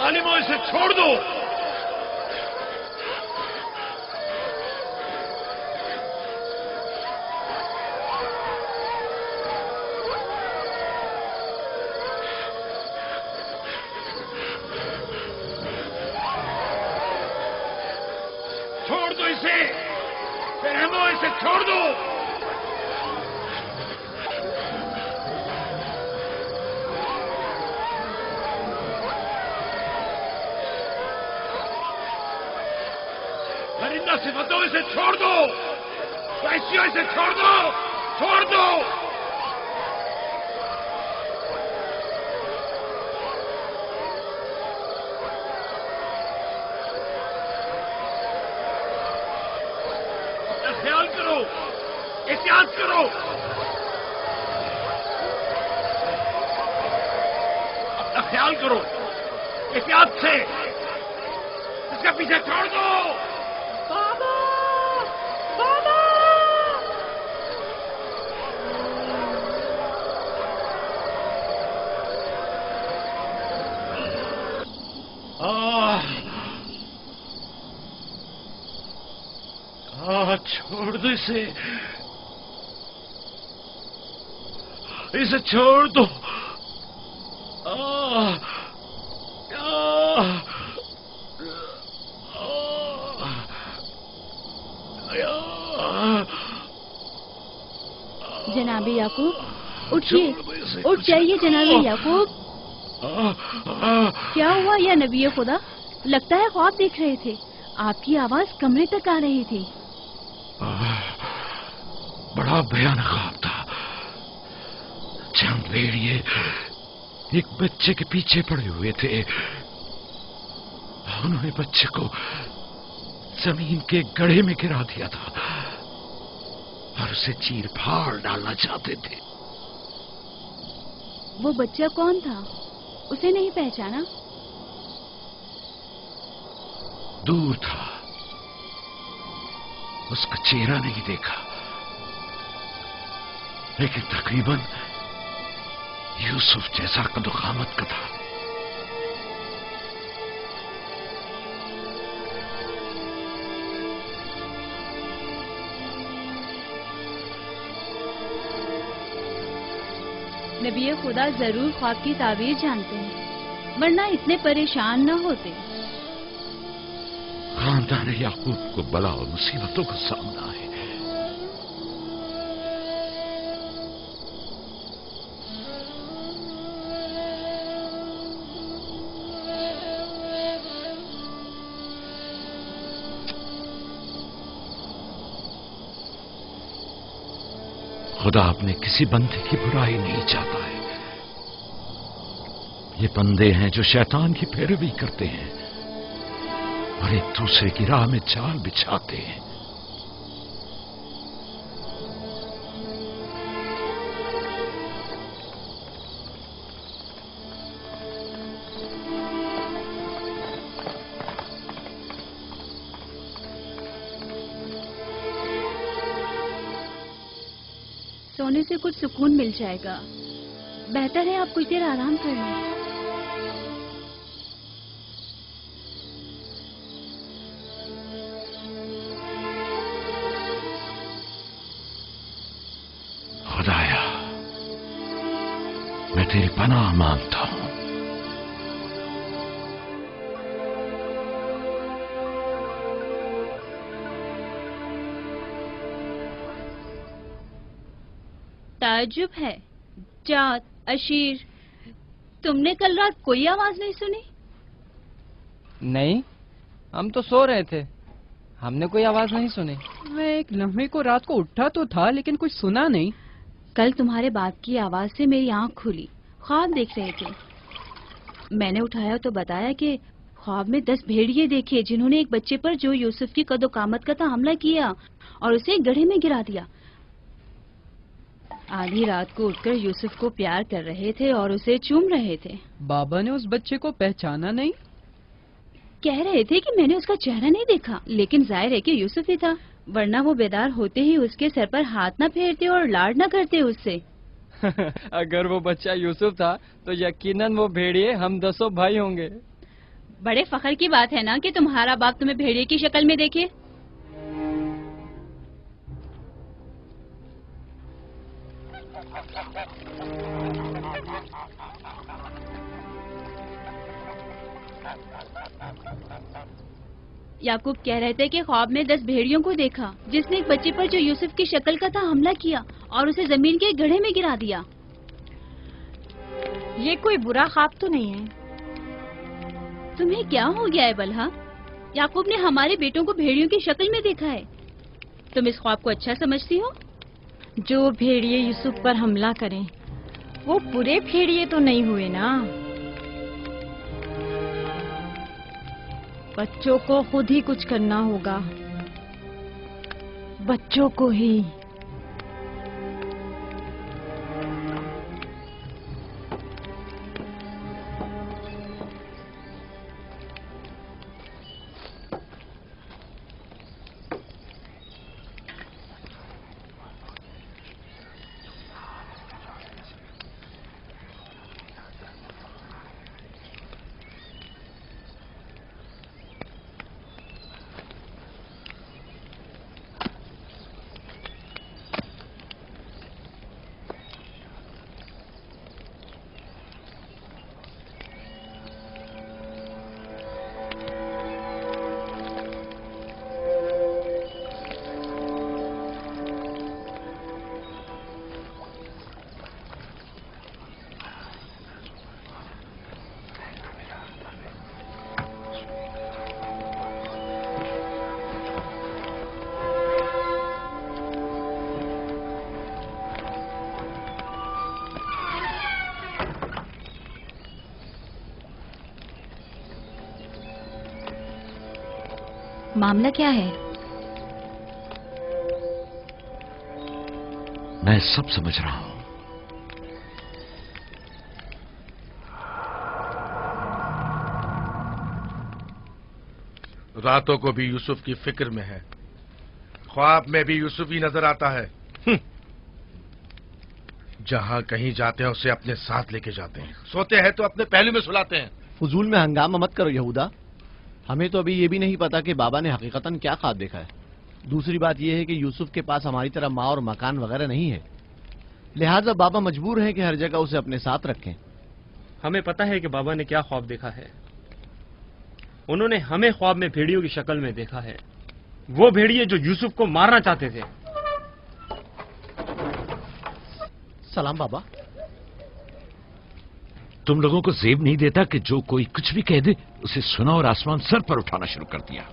जालिमों, इसे छोड़ दो। छोड़ दो इसे, रहमो, इसे छोड़ दो। परिंदा सिफतों, इसे छोड़ दो। वैश्यों, इसे छोड़ दो, छोड़ दो। अपना ख्याल करो, एहतियात करो। अपना ख्याल करो, एहतियात से। इसका पीछे छोड़ दो। बाबा! बाबा! छोड़ दो इसे, इसे छोड़ दो। जनाबे याकूब, उठिए, उठ जाइए जनाबे याकूब। क्या हुआ या नबी खुदा? लगता है ख्वाब देख रहे थे। आपकी आवाज कमरे तक आ रही थी। बड़ा भयानक ख्वाब था। चंद भेड़िए एक बच्चे के पीछे पड़े हुए थे। उन्होंने बच्चे को जमीन के गड्ढे में गिरा दिया था और उसे चीर फाड़ डालना चाहते थे। वो बच्चा कौन था? उसे नहीं पहचाना? दूर था, उसका चेहरा नहीं देखा, लेकिन तकरीबन यूसुफ जैसा कदो-कामत का था। नबी खुदा जरूर ख्वाब की ताबीर जानते हैं, वरना इतने परेशान न होते। खानदान याकूब को बला और मुसीबतों का सामना है। खुदा अपने किसी बंदे की बुराई नहीं चाहता है। ये बंदे हैं जो शैतान की पैरवी करते हैं और एक दूसरे की राह में जाल बिछाते हैं। सोने से कुछ सुकून मिल जाएगा। बेहतर है आप कुछ देर आराम कर लें। खुदाया, मैं तेरी पनाह मांगता हूं। ताज्जुब है, जात, अशीर, तुमने कल रात कोई आवाज नहीं सुनी? नहीं, हम तो सो रहे थे, हमने कोई आवाज नहीं सुनी। मैं एक लम्हे को रात को उठा तो था, लेकिन कुछ सुना नहीं। कल तुम्हारे बाप की आवाज से मेरी आंख खुली, ख्वाब देख रहे थे। मैंने उठाया तो बताया कि ख्वाब में 10 भेड़िए देखे जिन्होंने एक बच्चे पर जो यूसुफ की कदो-कामत का था हमला किया और उसे एक गड्ढे में गिरा दिया। आधी रात को उठकर यूसुफ को प्यार कर रहे थे और उसे चूम रहे थे। बाबा ने उस बच्चे को पहचाना नहीं? कह रहे थे कि मैंने उसका चेहरा नहीं देखा, लेकिन जाहिर है कि यूसुफ ही था, वरना वो बेदार होते ही उसके सर पर हाथ न फेरते और लाड न करते उससे। अगर वो बच्चा यूसुफ था तो यकीनन वो भेड़िए हम 10 भाई होंगे। बड़े फख्र की बात है ना कि तुम्हारा बाप तुम्हें भेड़िए की शक्ल में देखे। याकूब कह रहे थे कि ख्वाब में 10 भेड़ियों को देखा जिसने एक बच्चे पर जो यूसुफ की शक्ल का था हमला किया और उसे जमीन के गड्ढे में गिरा दिया। ये कोई बुरा ख्वाब तो नहीं है। तुम्हें क्या हो गया है बलहा? याकूब ने हमारे बेटों को भेड़ियों की शक्ल में देखा है। तुम इस ख्वाब को अच्छा समझती हो? जो भेड़िए यूसुफ पर हमला करें वो पूरे भेड़िए तो नहीं हुए ना। बच्चों को खुद ही कुछ करना होगा, बच्चों को ही। मामला क्या है? मैं सब समझ रहा हूं। रातों को भी यूसुफ की फिक्र में है, ख्वाब में भी यूसुफ ही नजर आता है। जहां कहीं जाते हैं उसे अपने साथ लेके जाते हैं, सोते हैं तो अपने पहलू में सुलाते हैं। फजूल में हंगामा मत करो यहूदा, हमें तो अभी ये भी नहीं पता कि बाबा ने हकीकतन क्या ख्वाब देखा है। दूसरी बात यह है कि यूसुफ के पास हमारी तरह माँ और मकान वगैरह नहीं है, लिहाजा बाबा मजबूर हैं कि हर जगह उसे अपने साथ रखें। हमें पता है कि बाबा ने क्या ख्वाब देखा है। उन्होंने हमें ख्वाब में भेड़ियों की शक्ल में देखा है, वो भेड़िए जो यूसुफ को मारना चाहते थे। सलाम बाबा। तुम लोगों को जेब नहीं देता कि जो कोई कुछ भी कह दे उसे सुना और आसमान सर पर उठाना शुरू कर दिया।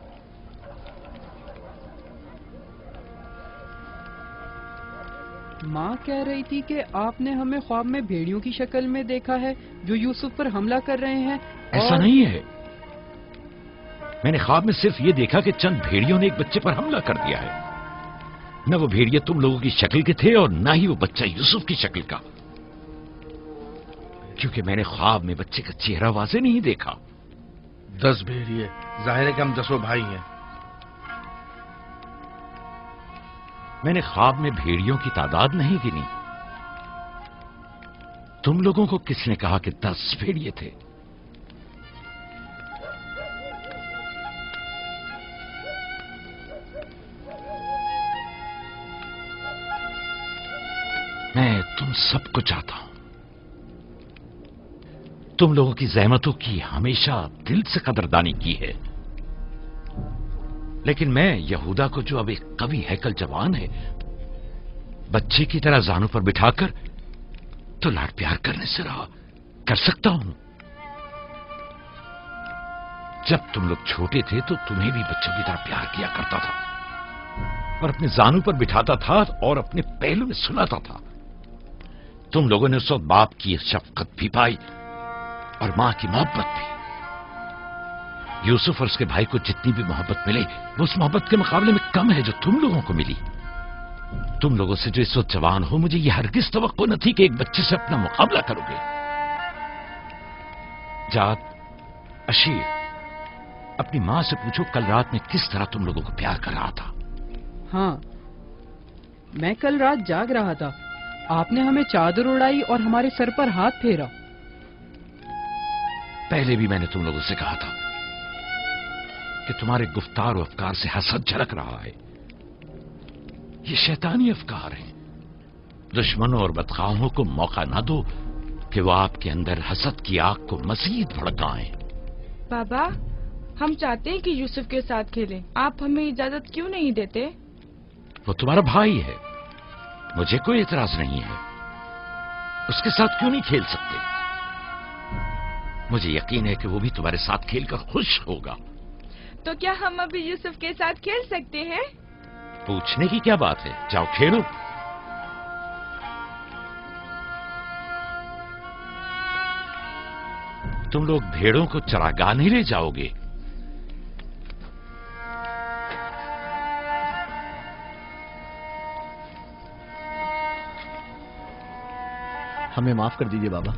माँ कह रही थी कि आपने हमें ख्वाब में भेड़ियों की शक्ल में देखा है जो यूसुफ पर हमला कर रहे हैं। ऐसा नहीं है, मैंने ख्वाब में सिर्फ ये देखा कि चंद भेड़ियों ने एक बच्चे पर हमला कर दिया है। न वो भेड़िए तुम लोगों की शक्ल के थे और ना ही वो बच्चा यूसुफ की शक्ल का, क्योंकि मैंने ख्वाब में बच्चे का चेहरा वाज़ेह नहीं देखा। 10 भेड़िए, जाहिर है कि हम 10 भाई हैं। मैंने ख्वाब में भेड़ियों की तादाद नहीं गिनी। तुम लोगों को किसने कहा कि 10 भेड़िए थे? मैं तुम सबको चाहता हूं। तुम लोगों की जहमतों की हमेशा दिल से कदरदानी की है, लेकिन मैं यहूदा को, जो अब एक कवि हैकल जवान है, बच्चे की तरह जानों पर बिठाकर तो लाड प्यार करने से रहा कर सकता हूं। जब तुम लोग छोटे थे तो तुम्हें भी बच्चों की तरह प्यार किया करता था और अपने जानों पर बिठाता था और अपने पहलू में सुलाता था। तुम लोगों ने उस वक्त बाप की शफकत भी पाई और मां की मोहब्बत भी। यूसुफ और उसके भाई को जितनी भी मोहब्बत मिली वो उस मोहब्बत के मुकाबले में कम है जो तुम लोगों को मिली। तुम लोगों से जो इस वक्त जवान हो, मुझे यह हरगिज तवक्को न थी कि एक बच्चे से अपना मुकाबला करोगे। जाद, अशीर, अपनी मां से पूछो कल रात में किस तरह तुम लोगों को प्यार कर रहा था। हाँ, मैं कल रात जाग रहा था, आपने हमें चादर उड़ाई और हमारे सर पर हाथ फेरा। पहले भी मैंने तुम लोगों से कहा था कि तुम्हारे गुफ्तार और अफकार से हसद झलक रहा है। ये शैतानी अफकार हैं। दुश्मनों और बदखाहों को मौका ना दो कि वो आपके अंदर हसद की आग को मजीद भड़काएं। बाबा, हम चाहते हैं कि यूसुफ के साथ खेलें। आप हमें इजाजत क्यों नहीं देते? वो तुम्हारा भाई है, मुझे कोई एतराज नहीं है। उसके साथ क्यों नहीं खेल सकते? मुझे यकीन है कि वो भी तुम्हारे साथ खेलकर खुश होगा। तो क्या हम अभी यूसुफ के साथ खेल सकते हैं? पूछने की क्या बात है, जाओ खेलो। तुम लोग भेड़ों को चरागाह नहीं ले जाओगे? हमें माफ कर दीजिए बाबा।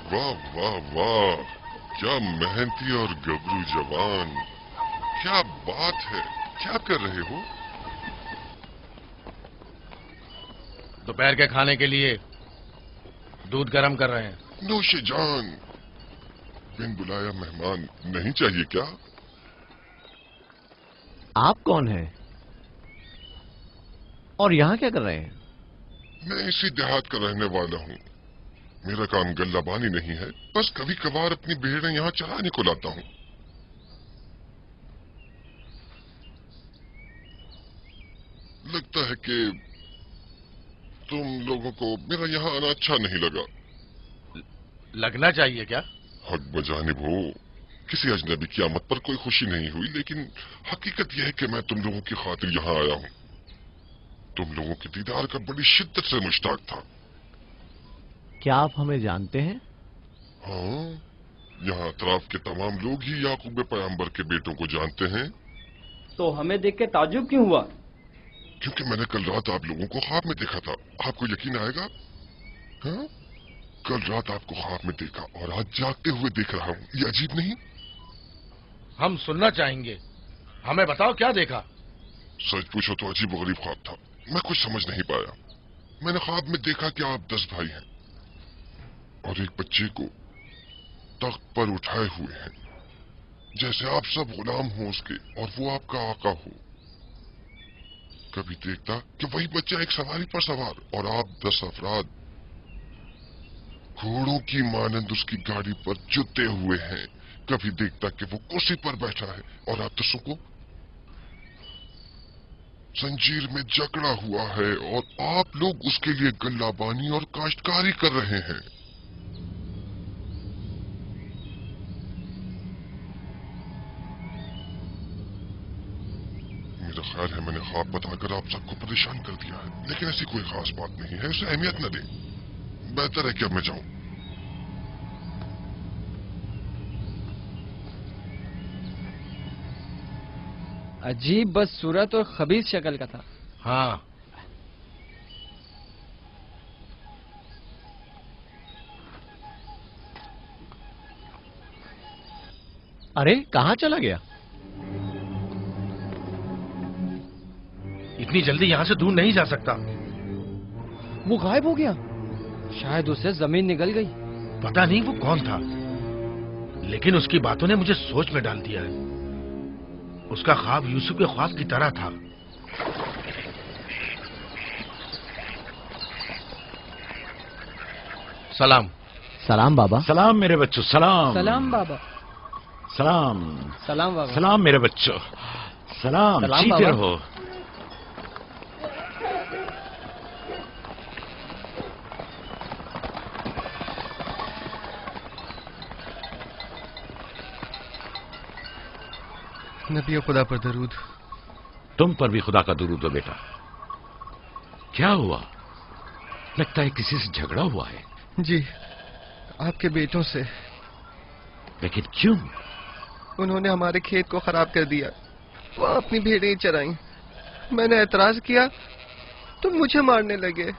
वाह वाह वाह, क्या मेहनती और गबरू जवान। क्या बात है, क्या कर रहे हो? दोपहर के खाने के लिए दूध गर्म कर रहे हैं। नौशे जान, बिन बुलाया मेहमान नहीं चाहिए क्या? आप कौन हैं? और यहाँ क्या कर रहे हैं? मैं इसी देहात का रहने वाला हूँ। मेरा काम गल्लाबानी नहीं है, बस कभी कभार अपनी भेड़ें यहाँ चराने को लाता हूँ। लगता है कि तुम लोगों को मेरा यहाँ आना अच्छा नहीं लगा। लगना चाहिए क्या? हक बजानिब हो, किसी अजनबी की आमद पर कोई खुशी नहीं हुई, लेकिन हकीकत यह है कि मैं तुम लोगों की खातिर यहाँ आया हूँ। तुम लोगों के दीदार का बड़ी शिद्दत से मुश्ताक था। क्या आप हमें जानते हैं? हाँ, यहाँ अतराफ के तमाम लोग ही याकूब पैगंबर के बेटों को जानते हैं। तो हमें देख के ताज्जुब क्यों हुआ? क्योंकि मैंने कल रात आप लोगों को ख्वाब में देखा था। आपको यकीन आएगा? हाँ? कल रात आपको ख्वाब में देखा और आज जागते हुए देख रहा हूँ। ये अजीब नहीं? हम सुनना चाहेंगे, हमें बताओ क्या देखा? सच पूछो तो अजीब और गरीब ख्वाब था। मैं कुछ समझ नहीं पाया। मैंने ख्वाब में देखा कि आप 10 भाई हैं और एक बच्चे को तख्त पर उठाए हुए हैं, जैसे आप सब गुलाम हो उसके और वो आपका आका हो। कभी देखता कि वही बच्चा एक सवारी पर सवार और आप 10 अफराद घोड़ों की मानंद उसकी गाड़ी पर जुते हुए हैं। कभी देखता कि वो कुर्सी पर बैठा है और आप 10 को जंजीर में जकड़ा हुआ है और आप लोग उसके लिए गल्लाबानी और काश्तकारी कर रहे हैं। मेरा ख्याल है मैंने ख्वाब बताकर आप सबको परेशान कर दिया है, लेकिन ऐसी कोई खास बात नहीं है, उसे अहमियत न दें। बेहतर है कि अब मैं जाऊं। अजीब बदसूरत और खबीस शक्ल का था। हाँ, अरे कहाँ चला गया? इतनी जल्दी यहाँ से दूर नहीं जा सकता। वो गायब हो गया। शायद उससे जमीन निकल गई। पता नहीं वो कौन था, लेकिन उसकी बातों ने मुझे सोच में डाल दिया है। उसका ख्वाब यूसुफ के ख्वाब की तरह था। सलाम। सलाम बाबा। सलाम मेरे बच्चों, सलाम। सलाम बाबा। सलाम। सलाम बाबा। सलाम मेरे बच्चों, सलाम। सलाम जीते बाबा। रहो। नबी खुदा पर दरूद। तुम पर भी खुदा का दुरूद हो बेटा। क्या हुआ? लगता है किसी से झगड़ा हुआ है। जी, आपके बेटों से। लेकिन क्यों? उन्होंने हमारे खेत को खराब कर दिया। वहाँ अपनी भेड़ें चराई। मैंने एतराज किया तो मुझे मारने लगे।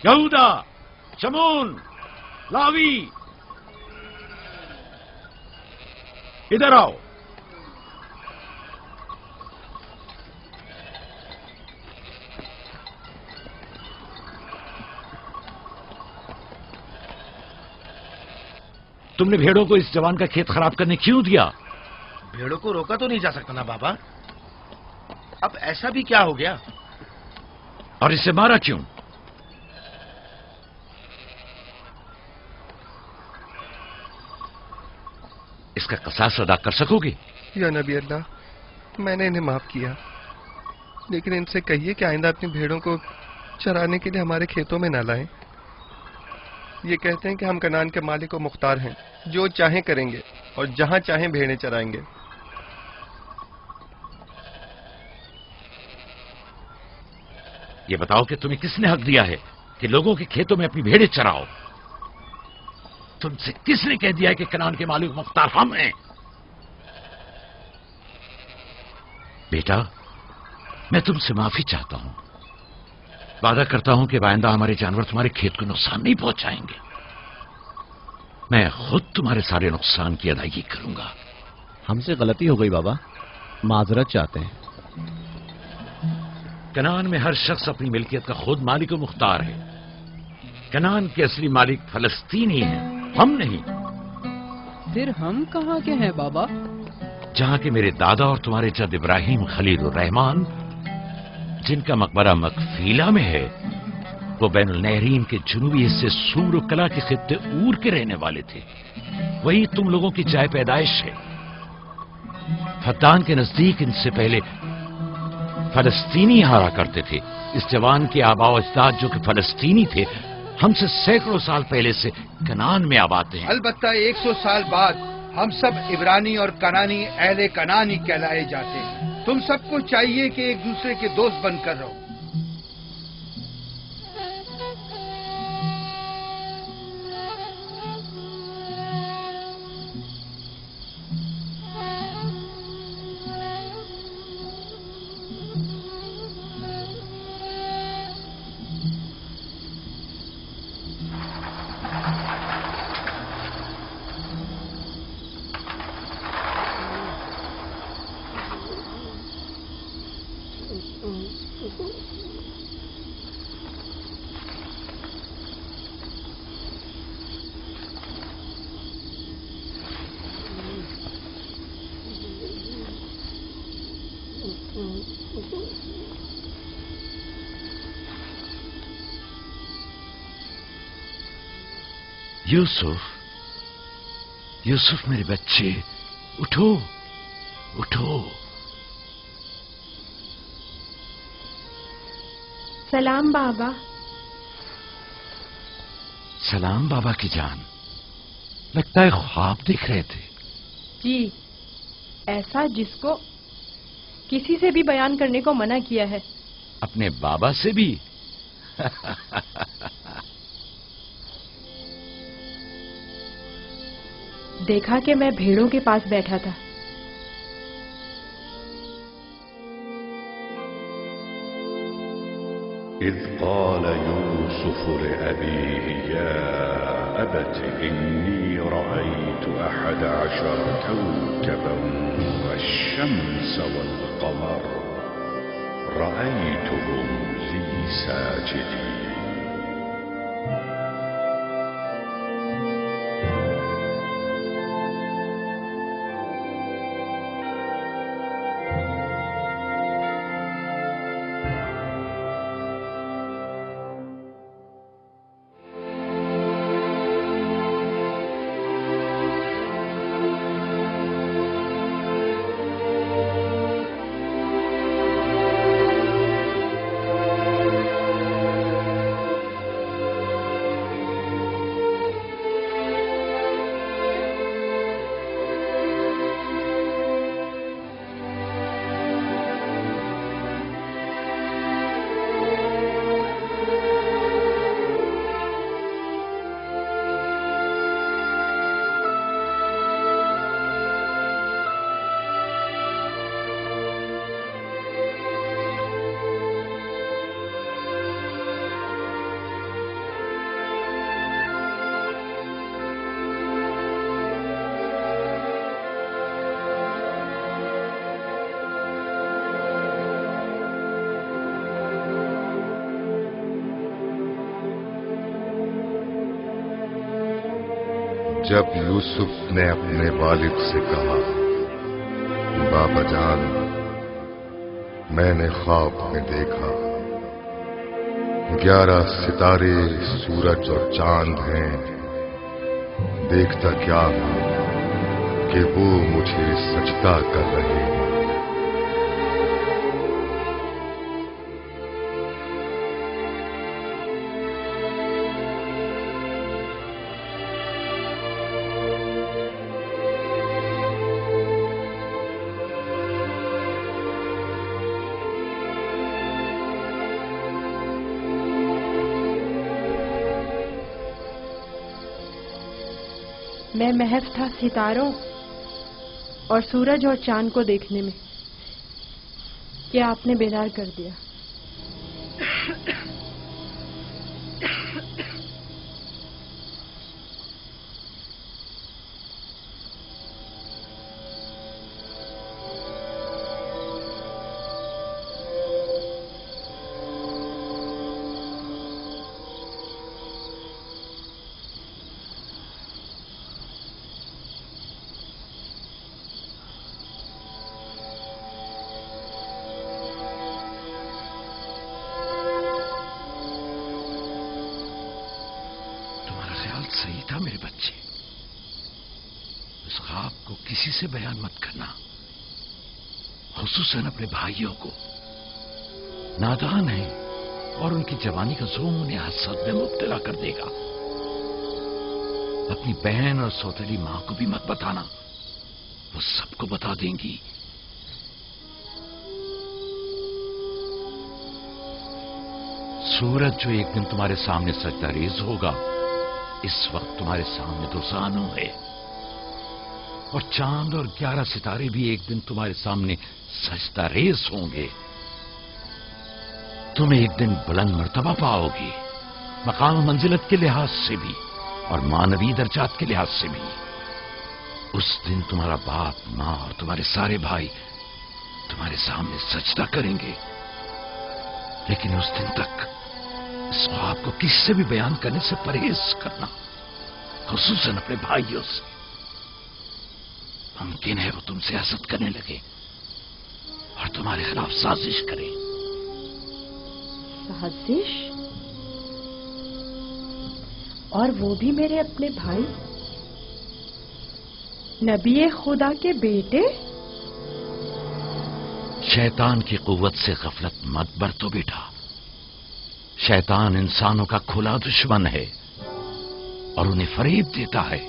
यहूदा, शमून, लावी, इधर आओ। तुमने भेड़ों को इस जवान का खेत खराब करने क्यों दिया? भेड़ों को रोका तो नहीं जा सकता ना बाबा। अब ऐसा भी क्या हो गया? और इसे मारा क्यों? इसका कसास अदा कर सकोगे? या नबी अल्लाह, मैंने इन्हें माफ किया, लेकिन इनसे कहिए कि आइंदा अपनी भेड़ों को चराने के लिए हमारे खेतों में न लाएं। ये कहते हैं कि हम कनान के मालिक और मुख्तार हैं, जो चाहें करेंगे और जहां चाहें भेड़ें चराएंगे। ये बताओ कि तुम्हें किसने हक दिया है कि लोगों के खेतों में अपनी भेड़ें चराओ? तुमसे किसने कह दिया है कि कनान के मालिक मुख्तार हम हैं? बेटा, मैं तुमसे माफी चाहता हूं। वादा करता हूं कि आइंदा हमारे जानवर तुम्हारे खेत को नुकसान नहीं पहुंचाएंगे। मैं खुद तुम्हारे सारे नुकसान की अदायगी करूंगा। हमसे गलती हो गई बाबा, माजरत चाहते हैं। कनान में हर शख्स अपनी मिल्कियत का खुद मालिक और मुख्तार है। कनान के असली मालिक फलस्तीनी हैं, हम नहीं। फिर हम कहाँ के हैं बाबा? जहां के मेरे दादा और तुम्हारे जद इब्राहिम खलील रहमान, जिनका मकबरा मकफीला में है, वो बैनुल नहरीन के जुनूबी हिस्से सूर कला के खित्ते ऊर के रहने वाले थे। वही तुम लोगों की जाए पैदाइश है। फद्दान के नजदीक इनसे पहले फलस्तीनी हारा करते थे। इस जवान के आबा अजदाद जो कि फलस्तीनी थे, हमसे सैकड़ों साल पहले से कनान में आबाद हैं। अलबत्ता 100 साल बाद हम सब इब्रानी और कनानी अहले कनानी कहलाए जाते हैं। तुम सबको चाहिए कि एक दूसरे के दोस्त बनकर रहो। यूसुफ, यूसुफ मेरे बच्चे, उठो, उठो। सलाम बाबा। सलाम बाबा की जान। लगता है ख्वाब देख रहे थे। जी, ऐसा जिसको किसी से भी बयान करने को मना किया है। अपने बाबा से भी? देखा कि मैं भेड़ों के पास बैठा था। إذ قال يوسف لأبيه يا أبت إني رأيت 11 كوكبا والشمس والقمر رأيتهم لي ساجدين. जब यूसुफ ने अपने वालिद से कहा, बाबा जान, मैंने ख्वाब में देखा 11 सितारे, सूरज और चांद हैं। देखता क्या हूं कि वो मुझे सजदा कर रहे हैं। मैं महज था सितारों और सूरज और चांद को देखने में कि आपने बेदार कर दिया। सही था मेरे बच्चे। इस ख्वाब को किसी से बयान मत करना, खुसूसन अपने भाइयों को। नादान है और उनकी जवानी का जोम उन्हें हसद में मुब्तला कर देगा। अपनी बहन और सौतेली मां को भी मत बताना, वो सबको बता देंगी। सूरज जो एक दिन तुम्हारे सामने सजदा रेज होगा, इस वक्त तुम्हारे सामने दुसानू है, और चांद और 11 सितारे भी एक दिन तुम्हारे सामने सजदा रेज होंगे। तुम एक दिन बुलंद मर्तबा पाओगे, मकाम मंजिलत के लिहाज से भी और मानवी दर्जात के लिहाज से भी। उस दिन तुम्हारा बाप, मां और तुम्हारे सारे भाई तुम्हारे सामने सजदा करेंगे। लेकिन उस दिन तक इस ख्वाब को किसी से भी बयान करने से परहेज करना, खुसूसन अपने भाइयों से। मुमकिन है वो तुमसे हसद करने लगे और तुम्हारे खिलाफ साजिश करें। साजिश? और वो भी मेरे अपने भाई, नबी खुदा के बेटे? शैतान की कुव्वत से गफलत मत बरतो बेटा। शैतान इंसानों का खुला दुश्मन है और उन्हें फरेब देता है,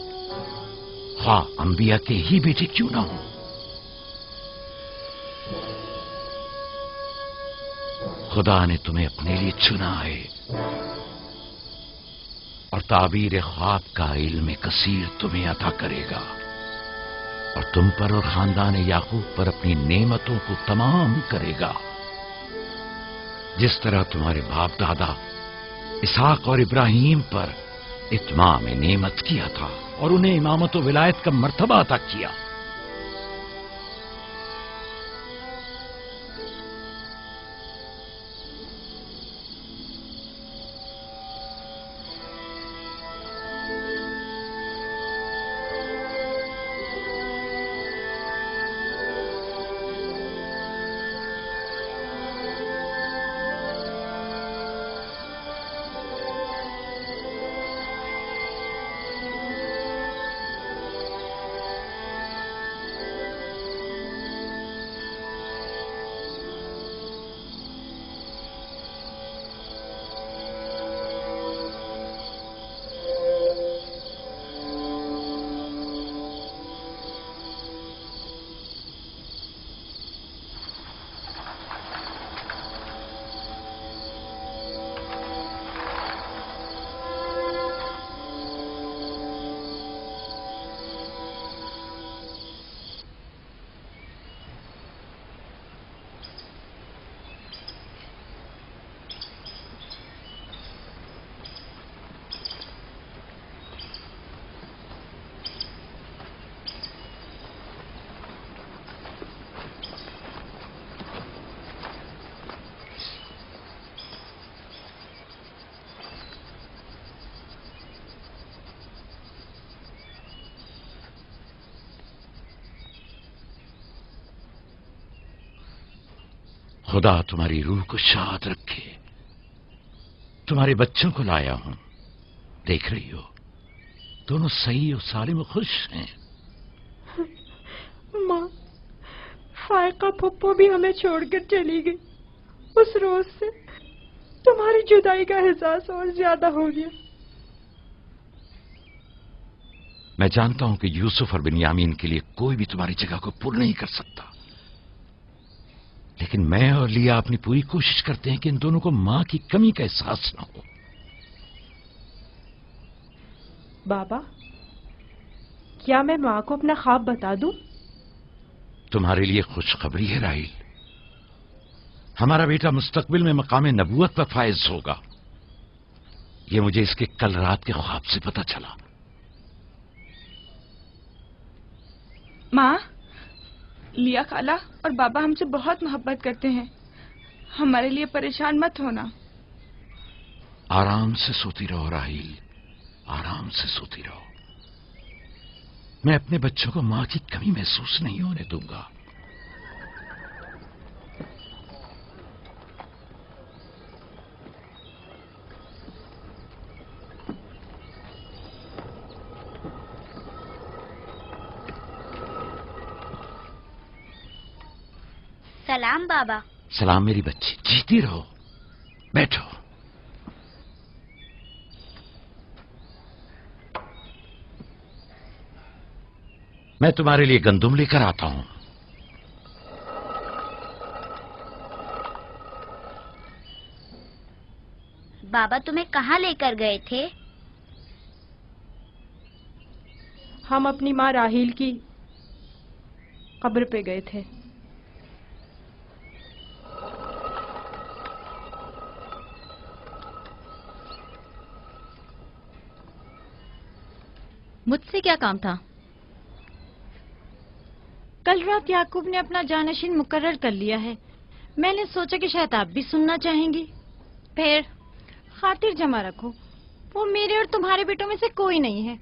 ख्वाह अंबिया के ही बेटे क्यों ना हो। खुदा ने तुम्हें अपने लिए चुना है और ताबीर ख्वाब का इल्म कसीर तुम्हें अता करेगा और तुम पर और खानदान याकूब पर अपनी नेमतों को तमाम करेगा। जिस तरह तुम्हारे बाप दादा इसहाक और इब्राहिम पर इत्माम नेमत किया था और उन्हें इमामत व विलायत का मर्तबा अता किया। खुदा तुम्हारी रूह को शाद रखे। तुम्हारे बच्चों को लाया हूं, देख रही हो दोनों सही और सालिम खुश हैं। माँ, फायका पप्पो भी हमें छोड़कर चली गई। उस रोज से तुम्हारी जुदाई का एहसास और ज्यादा हो गया। मैं जानता हूं कि यूसुफ और बिन्यामीन के लिए कोई भी तुम्हारी जगह को पूर्ण नहीं कर सकता, लेकिन मैं और लिया अपनी पूरी कोशिश करते हैं कि इन दोनों को मां की कमी का एहसास न हो। बाबा, क्या मैं माँ को अपना ख्वाब बता दूं? तुम्हारे लिए खुशखबरी है राहील, हमारा बेटा मुस्तकबिल में मकाम नबूवत पर फायज होगा। ये मुझे इसके कल रात के ख्वाब से पता चला। माँ, लिया खाला और बाबा हमसे बहुत मोहब्बत करते हैं, हमारे लिए परेशान मत होना। आराम से सोती रहो राहील, आराम से सोती रहो। मैं अपने बच्चों को मां की कमी महसूस नहीं होने दूंगा। सलाम बाबा। सलाम मेरी बच्ची, जीती रहो। बैठो। मैं तुम्हारे लिए गंदुम लेकर आता हूं। बाबा तुम्हें कहाँ लेकर गए थे? हम अपनी माँ राहील की कब्र पे गए थे। मुझसे क्या काम था? कल रात याकूब ने अपना जानशीन मुकर्रर कर लिया है। मैंने सोचा कि शायद आप भी सुनना चाहेंगी। फिर खातिर जमा रखो, वो मेरे और तुम्हारे बेटों में से कोई नहीं है,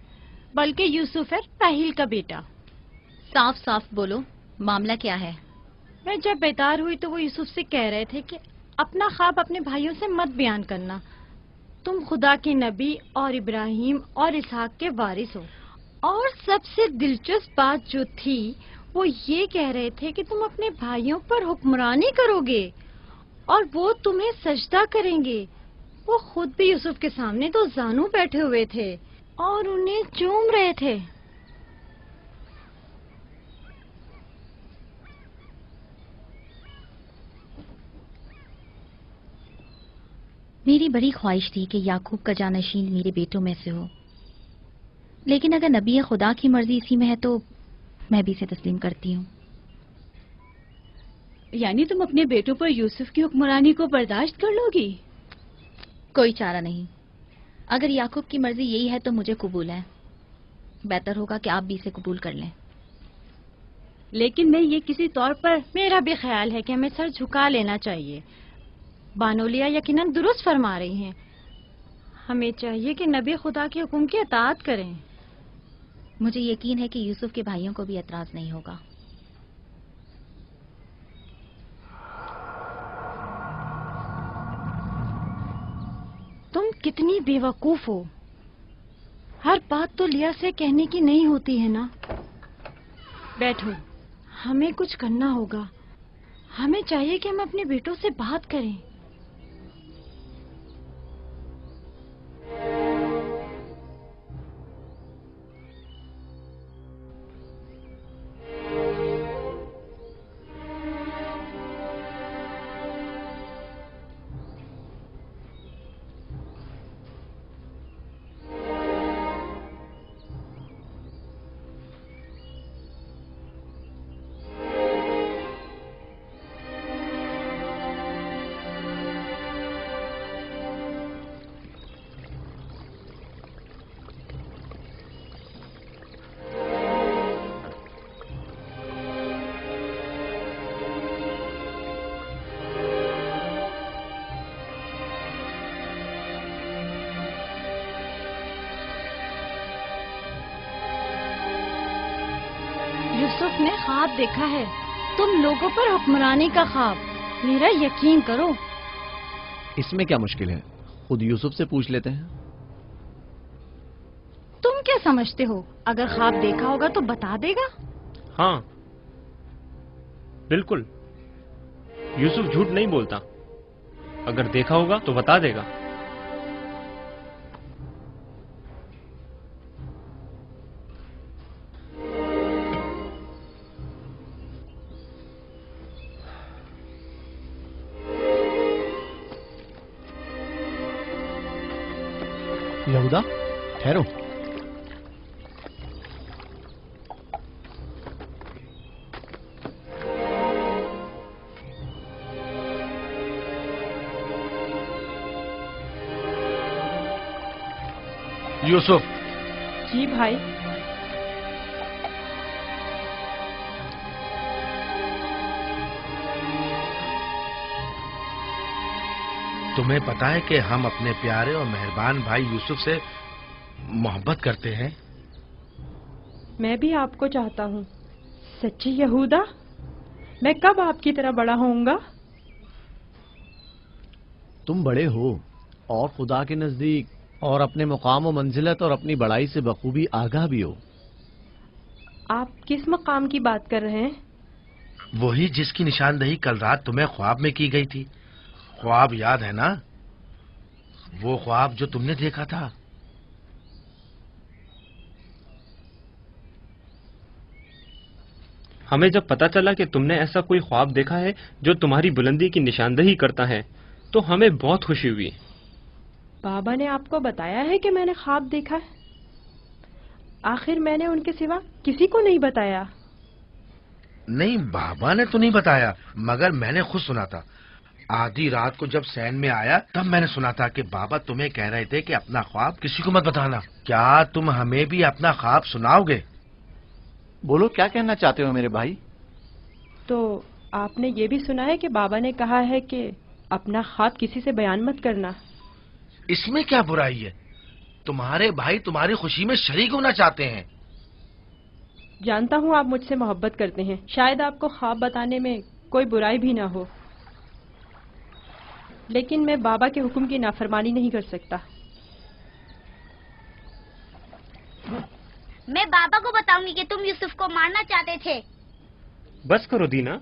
बल्कि यूसुफ है, राहील का बेटा। साफ साफ बोलो, मामला क्या है? मैं जब बेदार हुई तो वो यूसुफ से कह रहे थे कि अपना ख्वाब अपने भाइयों से मत बयान करना। तुम खुदा के नबी और इब्राहिम और इसहाक के वारिस हो। और सबसे दिलचस्प बात जो थी वो ये कह रहे थे कि तुम अपने भाइयों पर हुक्मरानी करोगे और वो तुम्हें सजदा करेंगे। वो खुद भी यूसुफ के सामने तो जानू बैठे हुए थे और उन्हें चूम रहे थे। मेरी बड़ी ख्वाहिश थी कि याकूब का जानशीन मेरे बेटों में से हो, लेकिन अगर नबी खुदा की मर्जी इसी में है तो मैं भी इसे तस्लीम करती हूँ। यानी तुम अपने बेटों पर यूसुफ की हुक्मरानी को बर्दाश्त कर लोगी? कोई चारा नहीं। अगर याकूब की मर्जी यही है तो मुझे कबूल है। बेहतर होगा कि आप भी इसे कबूल कर लें। लेकिन मैं ये किसी तौर पर... मेरा भी ख्याल है कि हमें सर झुका लेना चाहिए। बानोलिया यकीनन दुरुस्त फरमा रही हैं। हमें चाहिए कि नबी खुदा के हुक्म की अताअत करें। मुझे यकीन है कि यूसुफ के भाइयों को भी एतराज नहीं होगा। तुम कितनी बेवकूफ हो। हर बात तो लिया से कहने की नहीं होती है ना। बैठो, हमें कुछ करना होगा। हमें चाहिए कि हम अपने बेटों से बात करें। यूसुफ ने ख्वाब देखा है, तुम लोगों पर हुक्मरानी का ख्वाब। मेरा यकीन करो। इसमें क्या मुश्किल है, खुद यूसुफ से पूछ लेते हैं। तुम क्या समझते हो, अगर ख्वाब देखा होगा तो बता देगा? हाँ बिल्कुल, यूसुफ झूठ नहीं बोलता। अगर देखा होगा तो बता देगा। यहूदा, ठहरो। यूसुफ। जी भाई। तुम्हें पता है कि हम अपने प्यारे और मेहरबान भाई यूसुफ से मोहब्बत करते हैं। मैं भी आपको चाहता हूँ। सच्ची यहूदा, मैं कब आपकी तरह बड़ा होऊंगा? तुम बड़े हो और खुदा के नजदीक और अपने मुकाम व मंजिलत और अपनी बड़ाई से बखूबी आगाह भी हो। आप किस मकाम की बात कर रहे हैं? वही जिसकी निशानदही कल रात तुम्हें ख्वाब में की गई थी। ख्वाब याद है ना? वो ख्वाब जो तुमने देखा था। हमें जब पता चला कि तुमने ऐसा कोई ख्वाब देखा है जो तुम्हारी बुलंदी की निशानदही करता है तो हमें बहुत खुशी हुई। बाबा ने आपको बताया है कि मैंने ख्वाब देखा है? आखिर मैंने उनके सिवा किसी को नहीं बताया। नहीं, बाबा ने तो नहीं बताया, मगर मैंने खुद सुना था। आधी रात को जब सैन में आया तब मैंने सुना था कि बाबा तुम्हें कह रहे थे कि अपना ख्वाब किसी को मत बताना। क्या तुम हमें भी अपना ख्वाब सुनाओगे? बोलो, क्या कहना चाहते हो मेरे भाई? तो आपने ये भी सुना है कि बाबा ने कहा है कि अपना ख्वाब किसी से बयान मत करना। इसमें क्या बुराई है? तुम्हारे भाई तुम्हारी खुशी में शरीक होना चाहते हैं। जानता हूँ आप मुझसे मोहब्बत करते हैं, शायद आपको ख्वाब बताने में कोई बुराई भी ना हो, लेकिन मैं बाबा के हुक्म की नाफरमानी नहीं कर सकता। मैं बाबा को बताऊंगी कि तुम यूसुफ को मारना चाहते थे। बस करो दीना,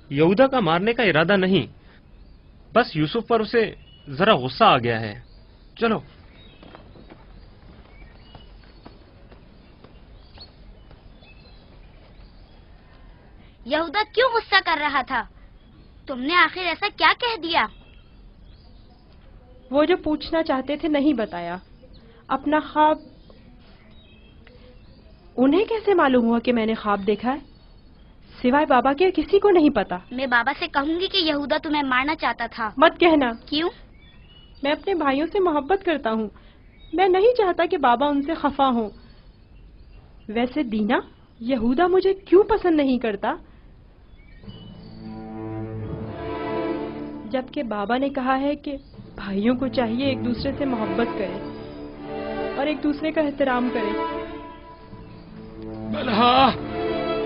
यहूदा का मारने का इरादा नहीं, बस यूसुफ पर उसे जरा गुस्सा आ गया है। चलो। यहूदा क्यों गुस्सा कर रहा था? तुमने आखिर ऐसा क्या कह दिया? वो जो पूछना चाहते थे नहीं बताया। अपना ख्वाब उन्हें कैसे मालूम हुआ कि मैंने ख्वाब देखा है? सिवाय बाबा के किसी को नहीं पता। मैं बाबा से कहूंगी कि यहूदा तुम्हें मारना चाहता था। मत कहना। क्यों? मैं अपने भाइयों से मोहब्बत करता हूँ। मैं नहीं चाहता कि बाबा उनसे खफा हों। वैसे दीना, यहूदा मुझे क्यों पसंद नहीं करता? जबकि बाबा ने कहा है कि भाइयों को चाहिए एक दूसरे से मोहब्बत करें और एक दूसरे का एहतराम करें। बलहा,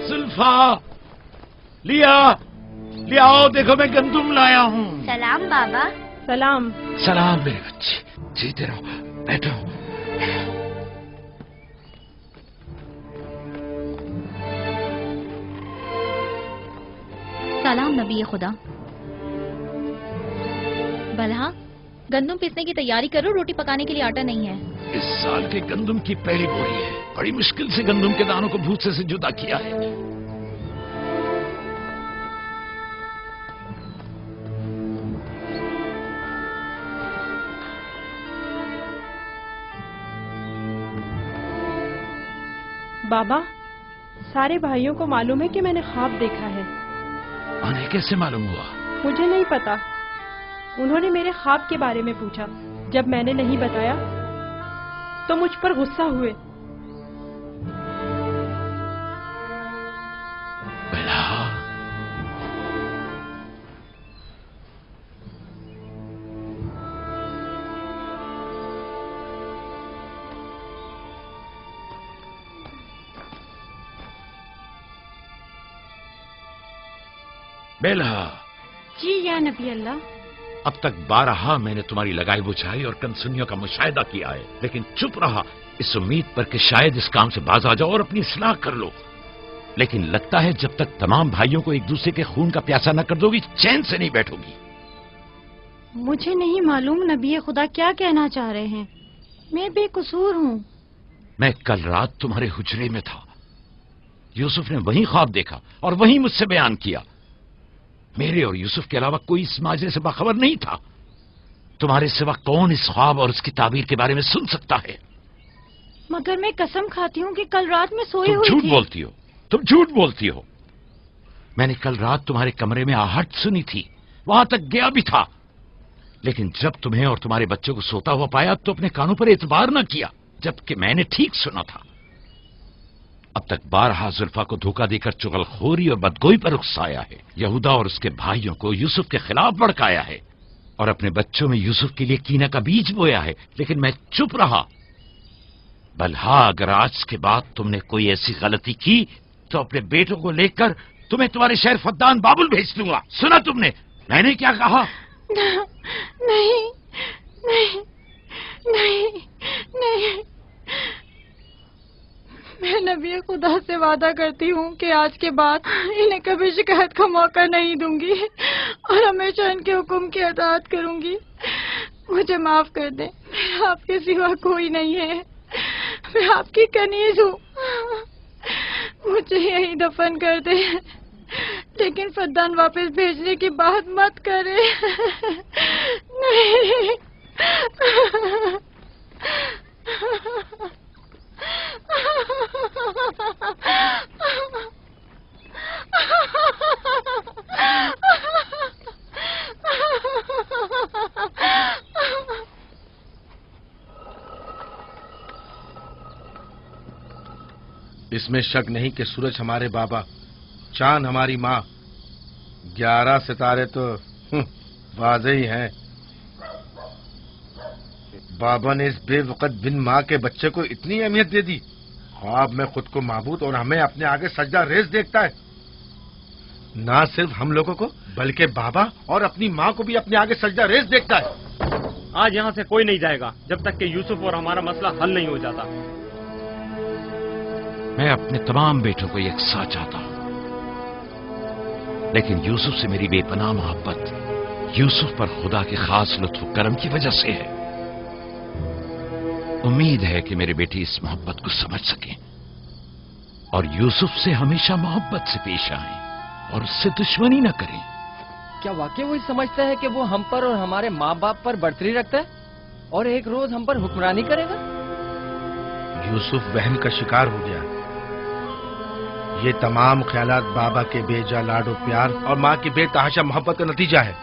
जुल्फा, लिया आओ, देखो मैं गंदुम लाया हूँ। सलाम बाबा। सलाम। सलाम मेरे बच्चे, जीते रहो, बैठो। सलाम नबी खुदा। बलहा, गंदम पीसने की तैयारी करो, रोटी पकाने के लिए आटा नहीं है। इस साल के गंदम की पहली बोरी है। बड़ी मुश्किल से गंदम के दानों को भूसे से जुदा किया है। बाबा, सारे भाइयों को मालूम है कि मैंने ख्वाब देखा है। उन्हें कैसे मालूम हुआ? मुझे नहीं पता। उन्होंने मेरे ख्वाब के बारे में पूछा। जब मैंने नहीं बताया तो मुझ पर गुस्सा हुए। बेलहा। जी या नबी अल्लाह। अब तक 12 मैंने तुम्हारी लगाई बुझाई और कनसुनियों का मुशाहिदा किया है, लेकिन चुप रहा इस उम्मीद पर कि शायद इस काम से बाज आ जाओ और अपनी इस्लाह कर लो। लेकिन लगता है जब तक तमाम भाइयों को एक दूसरे के खून का प्यासा न कर दोगी, चैन से नहीं बैठोगी। मुझे नहीं मालूम नबी खुदा क्या कहना चाह रहे हैं। मैं बेकसूर हूँ। मैं कल रात तुम्हारे हुजरे में था। यूसुफ ने वही ख्वाब देखा और वही मुझसे बयान किया। मेरे और यूसुफ के अलावा कोई इस माजरे से बाखबर नहीं था। तुम्हारे सिवा कौन इस ख्वाब और उसकी ताबीर के बारे में सुन सकता है? मगर मैं कसम खाती हूँ कि कल रात में सोई हुई झूठ थी। बोलती हो, तुम झूठ बोलती हो। मैंने कल रात तुम्हारे कमरे में आहट सुनी थी, वहां तक गया भी था, लेकिन जब तुम्हें और तुम्हारे बच्चों को सोता हुआ पाया तो अपने कानों पर एतबार न किया, जबकि मैंने ठीक सुना था। अब तक 12 जुल्फा को धोखा देकर चुगलखोरी और बदगोई पर उकसाया है, यहूदा और उसके भाइयों को यूसुफ के खिलाफ भड़काया है और अपने बच्चों में यूसुफ के लिए कीना का बीज बोया है, लेकिन मैं चुप रहा। बलहा, अगर आज के बाद तुमने कोई ऐसी गलती की तो अपने बेटों को लेकर तुम्हें तुम्हारे शहर फद्दान बाबुल भेज दूंगा। सुना तुमने मैंने क्या कहा? नहीं नहीं नहीं नहीं। मैं नबी खुदा से वादा करती हूँ कि आज के बाद इन्हें कभी शिकायत का मौका नहीं दूंगी और हमेशा इनके हुक्म की अताअत करूंगी। मुझे माफ कर दें, मेरा आपके सिवा कोई नहीं है। मैं आपकी कनीज हूँ। मुझे यहीं दफन कर दे, लेकिन फद्दान वापस भेजने की बात मत करे। नहीं। इसमें शक नहीं कि सूरज हमारे बाबा, चांद हमारी माँ, 11 सितारे तो वाज़े ही हैं। बाबा ने इस बेवकत बिन माँ के बच्चे को इतनी अहमियत दे दी। ख्वाब में खुद को माबूद और हमें अपने आगे सजदा रेज़ देखता है। ना सिर्फ हम लोगों को बल्कि बाबा और अपनी माँ को भी अपने आगे सजदा रेज़ देखता है। आज यहाँ से कोई नहीं जाएगा जब तक कि यूसुफ और हमारा मसला हल नहीं हो जाता। मैं अपने तमाम बेटों को यकसा चाहता हूं, लेकिन यूसुफ से मेरी बेपनाह मोहब्बत यूसुफ पर खुदा के खास लुत्फ करम की वजह से है। उम्मीद है कि मेरे बेटे इस मोहब्बत को समझ सकें और यूसुफ से हमेशा मोहब्बत से पेश आएं और उससे दुश्मनी न करें। क्या वाकई वही समझता है कि वो हम पर और हमारे माँ बाप पर बर्तरी रखता है और एक रोज हम पर हुक्मरानी करेगा? यूसुफ वहम का शिकार हो गया। یہ تمام خیالات بابا کے بے جا لاڈ و پیار اور ماں کی بے تحاشا محبت کا نتیجہ ہے۔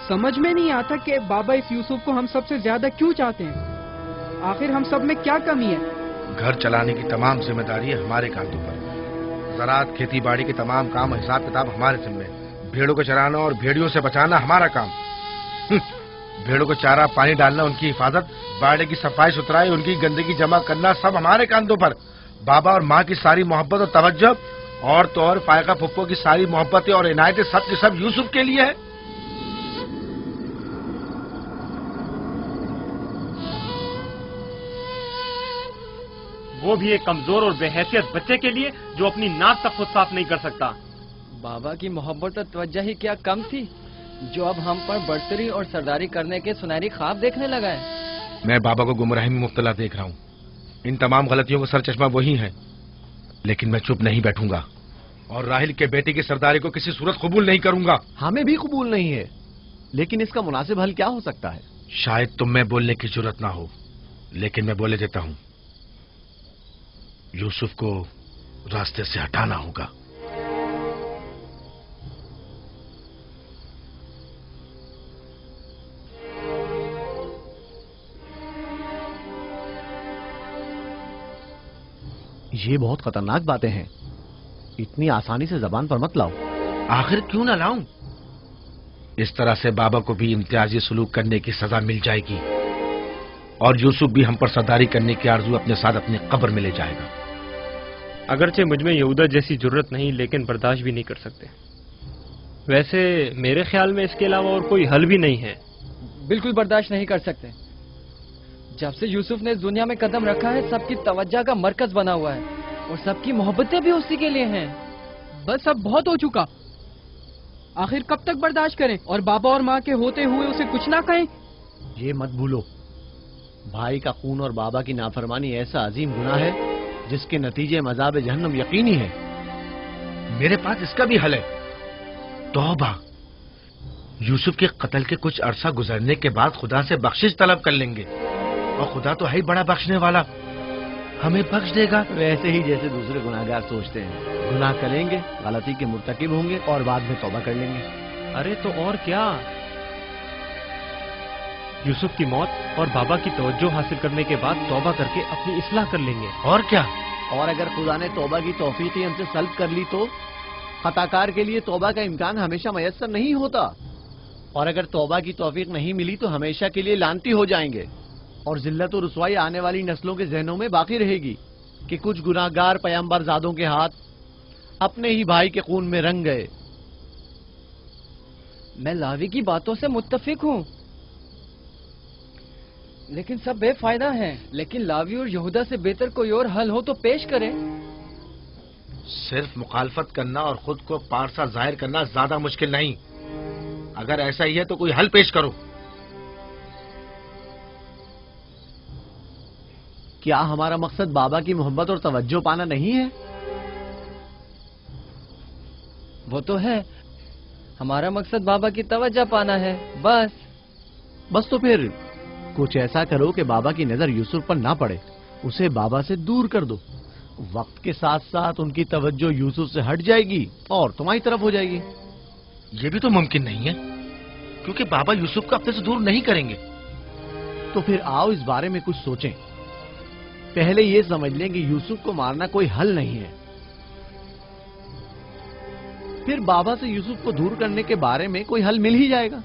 سمجھ میں نہیں آتا کہ بابا اس یوسف کو ہم سب سے زیادہ کیوں چاہتے ہیں؟ آخر ہم سب میں کیا کمی ہے؟ گھر چلانے کی تمام ذمہ داری ہمارے کاندھوں پر، زراعت کھیتی باڑی کے تمام کام اور حساب کتاب ہمارے ذمہ، بھیڑوں کو چرانا اور بھیڑیوں سے بچانا ہمارا کام، بھیڑوں کو چارہ پانی ڈالنا، ان کی حفاظت، باڑے کی صفائی ستھرائی، ان کی گندگی جمع کرنا، سب ہمارے کاندھوں پر۔ بابا اور ماں کی ساری محبت اور توجہ، اور تو اور فائقہ پھپھو کی ساری محبتیں اور عنایتیں سب کی سب یوسف کے لیے ہے۔ وہ بھی ایک کمزور اور بے حیثیت بچے کے لیے جو اپنی ناک تک خود صاف نہیں کر سکتا۔ بابا کی محبت اور توجہ ہی کیا کم تھی جو اب ہم پر برتری اور سرداری کرنے کے سنہری خواب دیکھنے لگا ہے۔ میں بابا کو گمراہی میں مبتلا دیکھ رہا ہوں، ان تمام غلطیوں کا سر چشمہ وہی ہے، لیکن میں چپ نہیں بیٹھوں گا اور راہیل کے بیٹے کی سرداری کو کسی صورت قبول نہیں کروں گا۔ ہمیں بھی قبول نہیں ہے، لیکن اس کا مناسب حل کیا ہو سکتا ہے؟ شاید تم میں بولنے کی جرت نہ ہو، لیکن میں بولے دیتا ہوں، یوسف کو راستے سے ہٹانا ہوگا۔ یہ بہت خطرناک باتیں ہیں، اتنی آسانی سے زبان پر مت لاؤ۔ آخر کیوں نہ لاؤں؟ اس طرح سے بابا کو بھی امتیازی سلوک کرنے کی سزا مل جائے گی، اور یوسف بھی ہم پر سرداری کرنے کی آرزو اپنے ساتھ اپنی قبر میں لے جائے گا۔ اگرچہ مجھ میں یہودا جیسی جرت نہیں، لیکن برداشت بھی نہیں کر سکتے۔ ویسے میرے خیال میں اس کے علاوہ اور کوئی حل بھی نہیں ہے۔ بالکل برداشت نہیں کر سکتے۔ جب سے یوسف نے اس دنیا میں قدم رکھا ہے، سب کی توجہ کا مرکز بنا ہوا ہے، اور سب کی محبتیں بھی اسی کے لیے ہیں۔ بس اب بہت ہو چکا، آخر کب تک برداشت کریں اور بابا اور ماں کے ہوتے ہوئے اسے کچھ نہ کہیں؟ یہ مت بھولو، بھائی کا خون اور بابا کی نافرمانی ایسا عظیم گناہ ہے جس کے نتیجے مذاب جہنم یقینی ہے۔ میرے پاس اس کا بھی حل ہے، توبہ۔ یوسف کے قتل کے کچھ عرصہ گزرنے کے بعد خدا سے بخشش طلب کر لیں گے، اور خدا تو ہے ہی بڑا بخشنے والا، ہمیں بخش دے گا۔ ویسے ہی جیسے دوسرے گناہگار سوچتے ہیں، گناہ کریں گے، غلطی کے مرتکب ہوں گے اور بعد میں توبہ کر لیں گے۔ ارے تو اور کیا، یوسف کی موت اور بابا کی توجہ حاصل کرنے کے بعد توبہ کر کے اپنی اصلاح کر لیں گے۔ اور کیا، اور اگر خدا نے توبہ کی توفیق ہی ہم سے سلب کر لی تو خطاکار کے لیے توبہ کا امکان ہمیشہ میسر نہیں ہوتا، اور اگر توبہ کی توفیق نہیں ملی تو ہمیشہ کے لیے لعنتی ہو جائیں گے، اور ذلت و رسوائی آنے والی نسلوں کے ذہنوں میں باقی رہے گی کہ کچھ گناہگار پیغمبر زادوں کے ہاتھ اپنے ہی بھائی کے خون میں رنگ گئے۔ میں لاوی کی باتوں سے متفق ہوں، لیکن سب بے فائدہ ہیں۔ لیکن لاوی اور یہودا سے بہتر کوئی اور حل ہو تو پیش کریں۔ صرف مخالفت کرنا اور خود کو پارسا ظاہر کرنا زیادہ مشکل نہیں، اگر ایسا ہی ہے تو کوئی حل پیش کرو۔ کیا ہمارا مقصد بابا کی محبت اور توجہ پانا نہیں ہے؟ وہ تو ہے، ہمارا مقصد بابا کی توجہ پانا ہے، بس تو پھر کچھ ایسا کرو کہ بابا کی نظر یوسف پر نہ پڑے، اسے بابا سے دور کر دو۔ وقت کے ساتھ ساتھ ان کی توجہ یوسف سے ہٹ جائے گی اور تمہاری طرف ہو جائے گی۔ یہ بھی تو ممکن نہیں ہے، کیونکہ بابا یوسف کو اپنے سے دور نہیں کریں گے۔ تو پھر آؤ اس بارے میں کچھ سوچیں۔ پہلے یہ سمجھ لیں کہ یوسف کو مارنا کوئی حل نہیں ہے، پھر بابا سے یوسف کو دور کرنے کے بارے میں کوئی حل مل ہی جائے گا۔